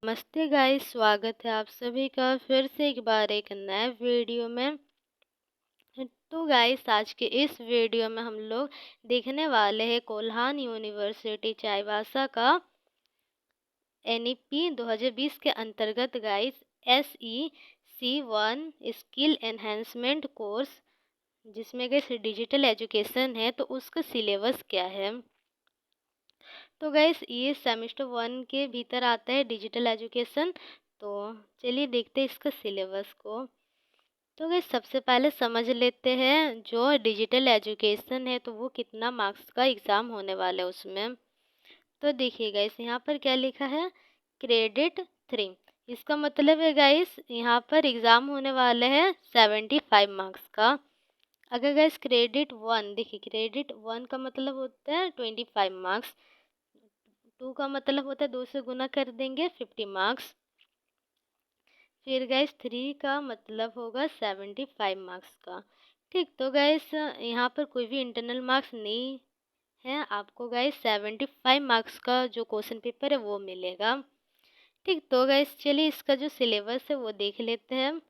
नमस्ते गाइस, स्वागत है आप सभी का फिर से एक बार एक नए वीडियो में। तो गाइस आज के इस वीडियो में हम लोग देखने वाले हैं कोल्हान यूनिवर्सिटी चाईबासा का एनईपी 2020 के अंतर्गत guys SEC1 skill enhancement course, जिसमें गाइस डिजिटल एजुकेशन है, तो उसका सिलेबस क्या है। तो गाइस ये सेमेस्टर 1 के भीतर आता है डिजिटल एजुकेशन। तो चलिए देखते हैं इसका सिलेबस को। तो गाइस सबसे पहले समझ लेते हैं जो डिजिटल एजुकेशन है तो वो कितना मार्क्स का एग्ज़ाम होने वाला है उसमें। तो देखिए गाइस यहाँ पर क्या लिखा है, क्रेडिट 3। इसका मतलब है गाइस यहाँ पर एग्ज़ाम होने वाले हैं 75 मार्क्स का। अगर गाइस क्रेडिट 1, देखिए क्रेडिट 1 का मतलब होता है 25 मार्क्स, 2 का मतलब होता है 2 से गुना कर देंगे 50 मार्क्स, फिर गाइस 3 का मतलब होगा 75 मार्क्स का। ठीक, तो गाइस यहाँ पर कोई भी इंटरनल मार्क्स नहीं है, आपको गाइस 75 मार्क्स का जो क्वेश्चन पेपर है वो मिलेगा। ठीक, तो गाइस चलिए इसका जो सिलेबस है वो देख लेते हैं।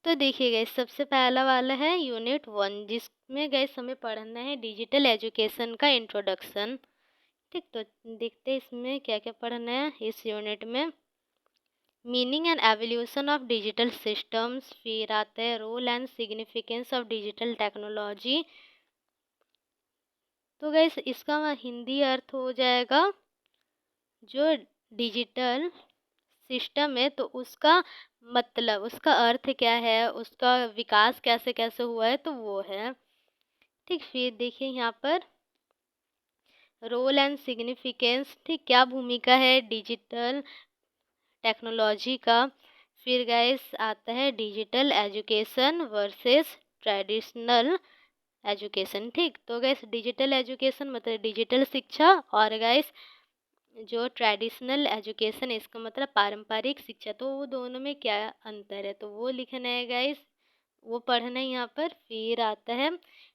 तो देखिए गाइस सबसे पहला वाला है यूनिट 1, जिसमें गाइस हमें पढ़ना है डिजिटल एजुकेशन का इंट्रोडक्शन। ठीक, तो देखते हैं इसमें क्या क्या पढ़ना है इस यूनिट में। Meaning and evolution of digital systems, फिर आता है role and significance of digital technology. तो गैस इसका हिंदी अर्थ हो जाएगा जो डिजिटल सिस्टम है तो उसका मतलब, उसका अर्थ क्या है, उसका विकास कैसे कैसे हुआ है, तो वो है। ठीक, फिर देखिए यहाँ पर रोल एंड सिग्निफिकेंस, ठीक, क्या भूमिका है डिजिटल टेक्नोलॉजी का। फिर गाइस आता है digital education versus traditional education. ठीक, तो गाइस डिजिटल एजुकेशन मतलब डिजिटल शिक्षा, और गाइस जो ट्रेडिशनल एजुकेशन है इसका मतलब पारंपरिक शिक्षा। तो वो दोनों में क्या अंतर है तो वो लिखना है गाइस, वो पढ़ना है यहाँ पर। फिर आता है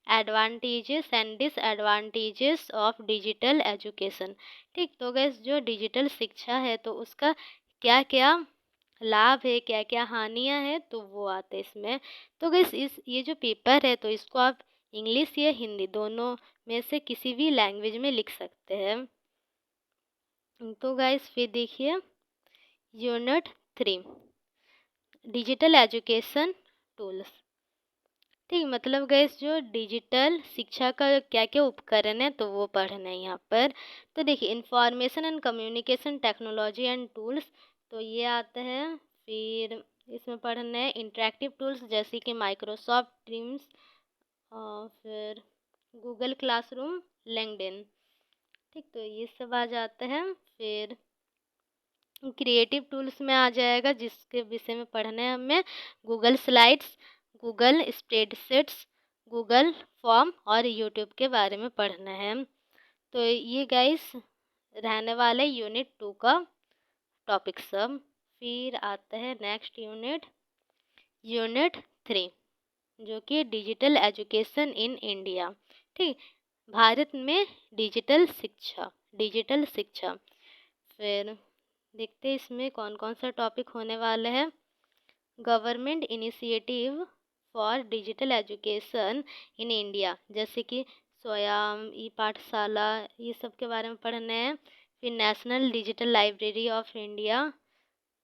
advantages and disadvantages of digital education. ठीक, तो गाइस जो डिजिटल शिक्षा है तो उसका क्या क्या लाभ है, क्या क्या हानियां हैं, तो वो आते हैं इसमें। तो गाइस ये जो पेपर है तो इसको आप इंग्लिश या हिंदी दोनों में से किसी भी लैंग्वेज में लिख सकते हैं। तो गाइस फिर देखिए यूनिट 3 डिजिटल एजुकेशन टूल्स। ठीक, मतलब गाइस जो डिजिटल शिक्षा का क्या क्या उपकरण है तो वो पढ़ना है यहाँ पर। तो देखिए information and communication technology and tools, तो ये आता है। फिर इसमें पढ़ना है इंटरेक्टिव टूल्स जैसे कि माइक्रोसॉफ्ट टीम्स, और फिर गूगल क्लासरूम, लिंक्डइन। ठीक, तो ये सब आ जाता है। फिर क्रिएटिव टूल्स में आ जाएगा जिसके विषय में पढ़ना है हमें Google slides, Google spreadsheets, Google form और यूट्यूब के बारे में पढ़ना है। तो ये गाइस रहने वाला है यूनिट 2 का टॉपिक सब। फिर आता है नेक्स्ट यूनिट, यूनिट 3, जो कि डिजिटल एजुकेशन इन इंडिया। ठीक, भारत में डिजिटल शिक्षा, डिजिटल शिक्षा। फिर देखते हैं इसमें कौन कौन सा टॉपिक होने वाला है। Government initiative for digital education in India, जैसे कि स्वयं, ई पाठशाला, ये सब के बारे में पढ़ना है। फिर national digital library of India,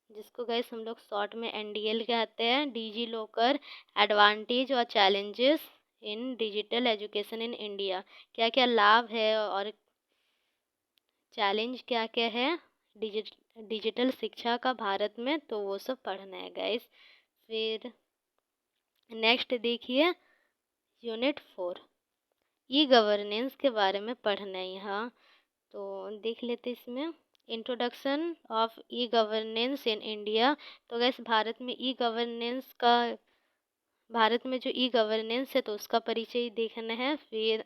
जिसको गैस हम लोग शॉर्ट में NDL कहते हैं। डिजी लॉकर, एडवांटेज और challenges in digital education in India, क्या क्या लाभ है और चैलेंज क्या क्या है डिजिटल शिक्षा का भारत में, तो वो सब पढ़ना है गाइस। फिर नेक्स्ट देखिए यूनिट 4, ई गवर्नेंस के बारे में पढ़ना है यहाँ। तो देख लेते इसमें introduction of e governance in India. तो गैस भारत में ई गवर्नेंस का, भारत में जो ई गवर्नेंस है तो उसका परिचय देखना है। फिर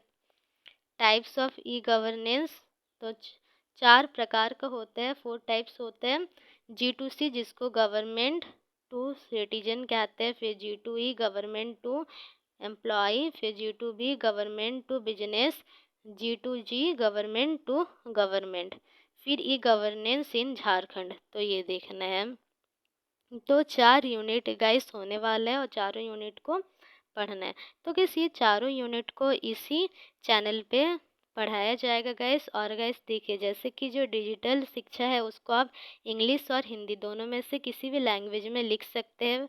टाइप्स ऑफ ई गवर्नेंस, तो 4 प्रकार का होता है, 4 टाइप्स होते हैं। G2C जिसको गवर्नमेंट टू सिटीजन कहते हैं, फिर G2E गवर्नमेंट टू एम्प्लॉय, फिर G2B government to business, G2G government to government. फिर ई गवर्नेंस इन झारखंड, तो ये देखना है। तो 4 यूनिट गाइस होने वाला है और चारों यूनिट को पढ़ना है। तो गाइस ये चारों यूनिट को इसी चैनल पे पढ़ाया जाएगा गाइस। और गाइस देखिए, जैसे कि जो डिजिटल शिक्षा है उसको आप इंग्लिश और हिंदी दोनों में से किसी भी लैंग्वेज में लिख सकते हैं।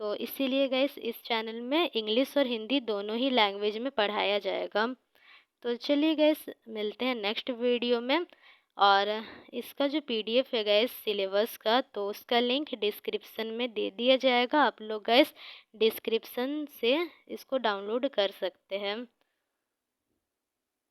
तो इसीलिए गाइस इस चैनल में इंग्लिश और हिंदी दोनों ही लैंग्वेज में पढ़ाया जाएगा। तो चलिए गाइस, मिलते हैं नेक्स्ट वीडियो में। और इसका जो पीडीएफ है गाइस सिलेबस का, तो उसका लिंक डिस्क्रिप्शन में दे दिया जाएगा। आप लोग गाइस डिस्क्रिप्शन से इसको डाउनलोड कर सकते हैं।